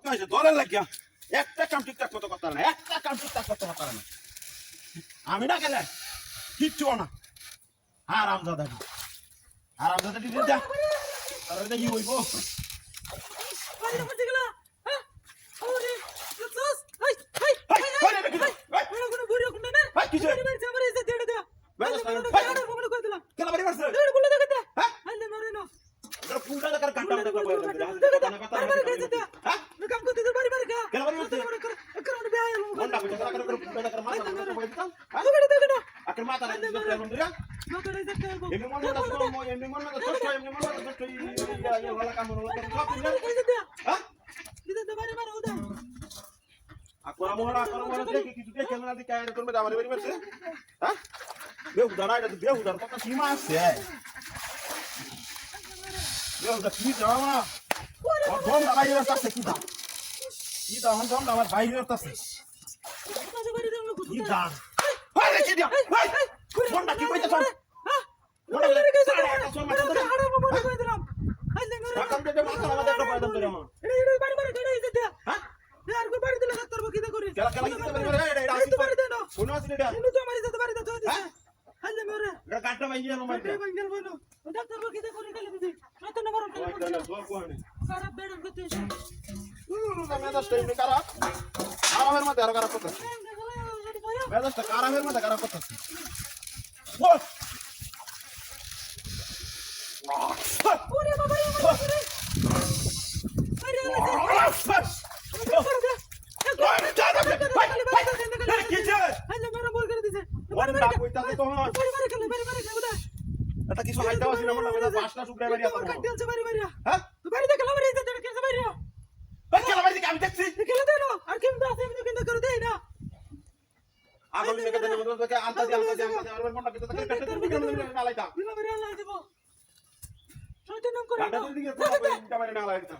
বদমাইশে দলের লাগিয়া একটা কাম ঠিকঠাক মতো করতে পারে না, একটা কাম ঠিকঠাক করতে পারে না। আমি না গেলে কিচ্ছু না। আরামজাদা দিদি যা তাহলে দেখি হইব। বেহুদার কথা সীমা আছে। বেহুদা কি যাওয়া ধন্দা বাইরে আসছে, কি দাম কি দাম ধন্দা আমার বাইরে আসছে কি দাম ফোনটা কি কইতে চান কিছু হাইতে আসি না পাঁচটা শুক্রাই বাড়ি আসা হ্যাঁ তুই বাড়িতে খেলা বাড়ি যেতে কেসে বাইরে খেলা বাড়ি থেকে আমি দেখছি খেলা দেই না আর কেমন আছে আমি কিন্তু করে দেই না আগল মেকে দেন মত থেকে আনতা দি আর মনটা ভিতর থেকে কেটে দিবি না লাইতা বিনা বাড়ি আলাই দেব শয়তান নাম করে গাড়ি দিকে এটা বাড়ি না লাইতা